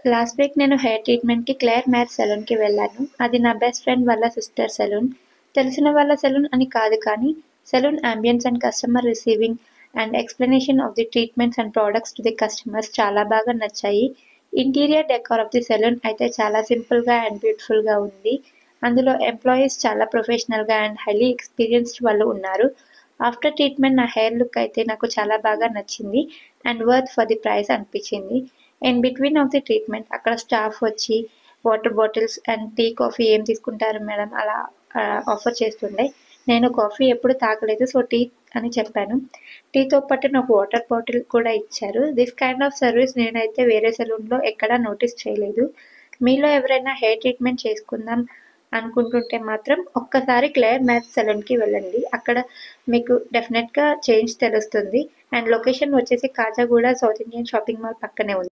Last week నేను hair ట్రీట్మెంట్‌కి క్లేర్ మ్యాథ్ సెలూన్‌కి వెళ్ళాను. అది నా బెస్ట్ ఫ్రెండ్ వాళ్ళ సిస్టర్ సెలూన్. తెలిసిన వాళ్ళ సెలూన్ అని కాదు కానీ, salon ambience and customer receiving and explanation of the treatments and products to the customers చాలా బాగా నచ్చాయి. Interior decor of the salon అయితే చాలా సింపుల్‌గా అండ్ బ్యూటిఫుల్‌గా ఉంది. అందులో ఎంప్లాయీస్ చాలా ప్రొఫెషనల్‌గా అండ్ హైలీ ఎక్స్‌పీరియన్స్డ్ వాళ్ళు ఉన్నారు. ఆఫ్టర్ ట్రీట్మెంట్ నా హెయిర్ లుక్ అయితే నాకు చాలా బాగా నచ్చింది and worth for the price అనిపించింది. In between of the treatment అక్కడ స్టాఫ్ వచ్చి water bottles and tea, coffee ఏం తీసుకుంటారు మేడం అలా ఆఫర్ చేస్తుండే. నేను కాఫీ ఎప్పుడు తాగలేదు, సో టీ అని చెప్పాను. టీతో పాటు నాకు వాటర్ బాటిల్ కూడా ఇచ్చారు. దిస్ కైండ్ ఆఫ్ సర్వీస్ నేనైతే వేరే సెలూన్‌లో ఎక్కడా నోటీస్ చేయలేదు. మీలో ఎవరైనా హెయిర్ ట్రీట్మెంట్ చేసుకుందాం అనుకుంటుంటే మాత్రం ఒక్కసారి క్లేర్ మ్యాథ్ సెలూన్‌కి వెళ్ళండి. అక్కడ మీకు డెఫినెట్‌గా చేంజ్ తెలుస్తుంది. అండ్ లొకేషన్ వచ్చేసి Khajaguda south Indian shopping mall పక్కనే ఉంది.